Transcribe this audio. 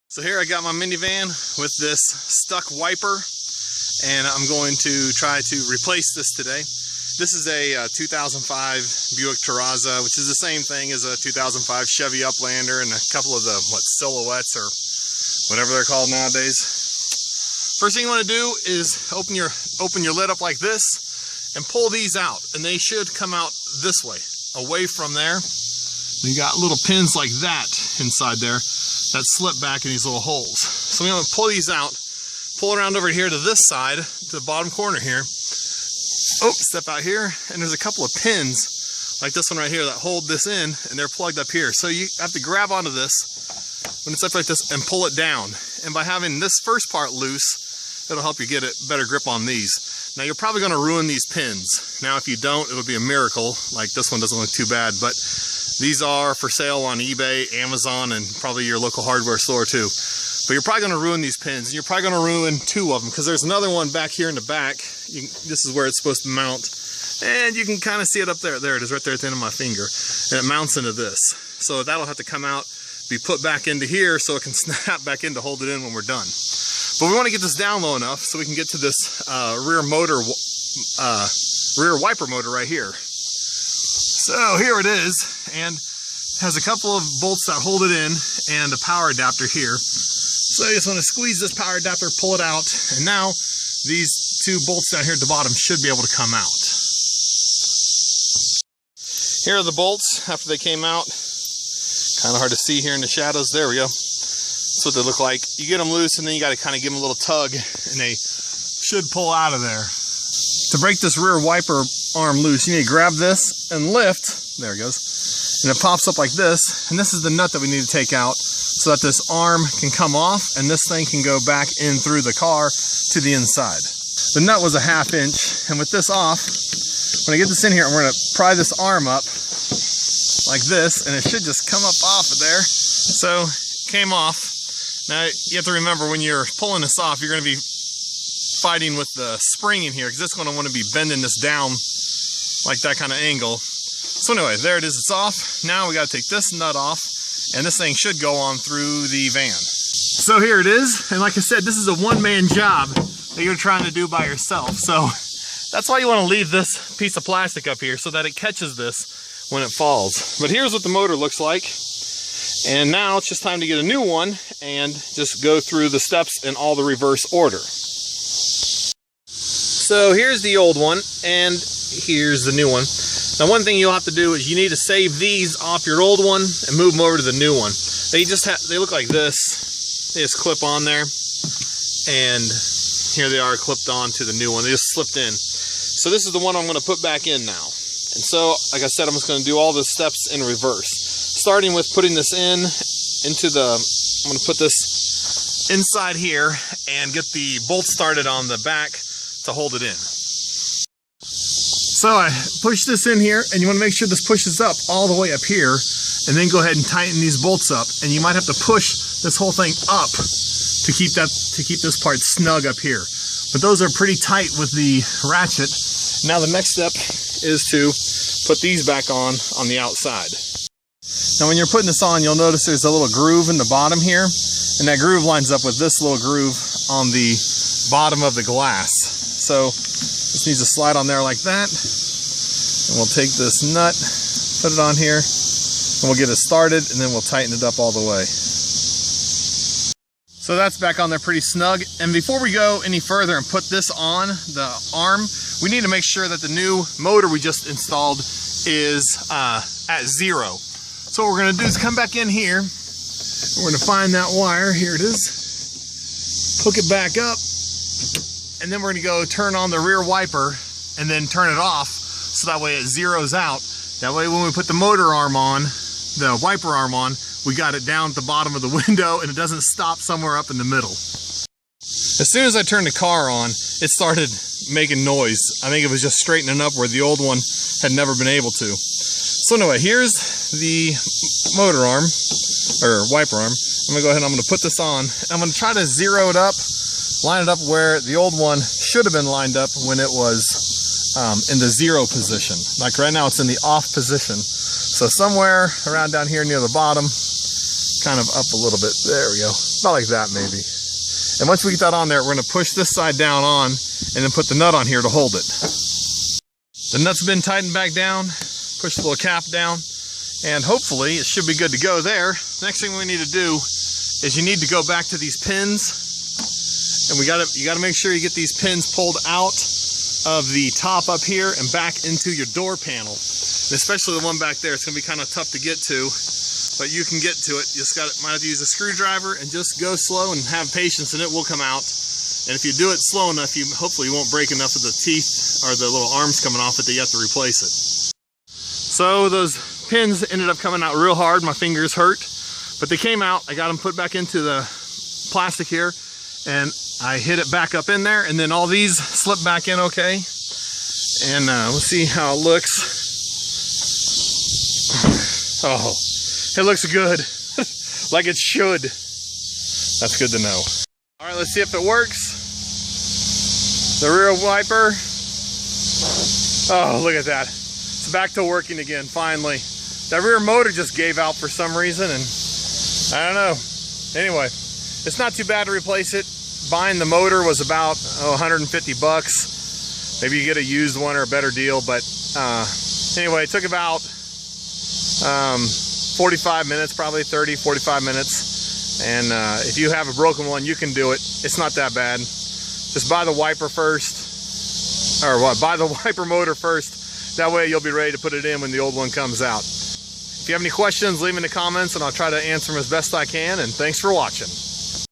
So here I got my minivan with this stuck wiper, and I'm going to try to replace this today. This is a 2005 Buick Terraza, which is the same thing as a 2005 Chevy Uplander and a couple of the silhouettes or whatever they're called nowadays. First thing you want to do is open your lid up like this and pull these out, and they should come out this way, away from there. You got little pins like that inside there that slip back in these little holes. So we want to pull these out, pull around over here to this side, to the bottom corner here. Oh, step out here, and there's a couple of pins like this one right here that hold this in, and they're plugged up here. So you have to grab onto this when it's up like this and pull it down. And by having this first part loose, it'll help you get a better grip on these. Now you're probably going to ruin these pins. Now if you don't, it'll be a miracle. Like this one doesn't look too bad, but these are for sale on eBay, Amazon, and probably your local hardware store too. But you're probably going to ruin these pins, and you're probably going to ruin two of them, because there's another one back here in the back. This is where it's supposed to mount, and you can kind of see it up there. There it is, right there at the end of my finger, and it mounts into this. So that'll have to come out, be put back into here so it can snap back in to hold it in when we're done. But we want to get this down low enough so we can get to this rear wiper motor right here. So here it is, and has a couple of bolts that hold it in and a power adapter here. So you just want to squeeze this power adapter, pull it out, and now these two bolts down here at the bottom should be able to come out. Here are the bolts after they came out. Kind of hard to see here in the shadows. There we go. That's what they look like. You get them loose, and then you got to kind of give them a little tug, and they should pull out of there. To break this rear wiper arm loose, you need to grab this and lift. There it goes. And it pops up like this, and this is the nut that we need to take out so that this arm can come off and this thing can go back in through the car to the inside. The nut was a 1/2 inch, and with this off, when I get this in here, we're going to pry this arm up like this, and it should just come up off of there. So it came off. Now you have to remember, when you're pulling this off, you're going to be fighting with the spring in here, because it's going to want to be bending this down like that kind of angle. So anyway, there it is, it's off. Now we got to take this nut off, and this thing should go on through the van. So here it is, and like I said, this is a one-man job that you're trying to do by yourself. So that's why you want to leave this piece of plastic up here, so that it catches this when it falls. But here's what the motor looks like. And now it's just time to get a new one and just go through the steps in all the reverse order. So here's the old one, and here's the new one. Now one thing you'll have to do is you need to save these off your old one and move them over to the new one. They look like this. They just clip on there, and here they are clipped on to the new one. They just slipped in. So this is the one I'm going to put back in now. And so, like I said, I'm just going to do all the steps in reverse. Starting with putting this I'm going to put this inside here and get the bolt started on the back to hold it in. So I push this in here, and you want to make sure this pushes up all the way up here, and then go ahead and tighten these bolts up. And you might have to push this whole thing up to keep this part snug up here. But those are pretty tight with the ratchet. Now the next step is to put these back on the outside. Now when you're putting this on, you'll notice there's a little groove in the bottom here, and that groove lines up with this little groove on the bottom of the glass. So this needs to slide on there like that, and we'll take this nut, put it on here, and we'll get it started, and then we'll tighten it up all the way. So that's back on there pretty snug. And before we go any further and put this on the arm, we need to make sure that the new motor we just installed is at 0. So what we're going to do is come back in here. We're going to find that wire. Here it is. Hook it back up. And then we're going to go turn on the rear wiper and then turn it off, so that way it zeroes out. That way when we put the motor arm on, the wiper arm on, we got it down at the bottom of the window, and it doesn't stop somewhere up in the middle. As soon as I turned the car on, it started making noise. I think it was just straightening up where the old one had never been able to. So anyway, here's the motor arm, or wiper arm. I'm going to go ahead and I'm going to put this on. I'm going to try to zero it up, line it up where the old one should have been lined up when it was in the 0 position. Like right now it's in the off position. So somewhere around down here near the bottom, kind of up a little bit. There we go. About like that maybe. And once we get that on there, we're going to push this side down on and then put the nut on here to hold it. The nut's been tightened back down, push the little cap down, and hopefully it should be good to go there. Next thing we need to do is you need to go back to these pins, and you gotta make sure you get these pins pulled out of the top up here and back into your door panel. And especially the one back there, it's gonna be kind of tough to get to, but you can get to it. You just might have to use a screwdriver and just go slow and have patience, and it will come out. And if you do it slow enough, hopefully you won't break enough of the teeth or the little arms coming off it that you have to replace it. So those pins ended up coming out real hard. My fingers hurt, but they came out. I got them put back into the plastic here, and I hit it back up in there, and then all these slip back in okay. And we'll see how it looks. Oh, it looks good. Like it should. That's good to know. All right, let's see if it works. The rear wiper. Oh, look at that. It's back to working again, finally. That rear motor just gave out for some reason, and I don't know. Anyway, it's not too bad to replace it. Buying the motor was about 150 bucks. Maybe you get a used one or a better deal, but anyway, it took about 45 minutes, probably 30, 45 minutes. And if you have a broken one, you can do it. It's not that bad. Just buy the wiper first, or what? Buy the wiper motor first. That way you'll be ready to put it in when the old one comes out. If you have any questions, leave them in the comments and I'll try to answer them as best I can. And thanks for watching.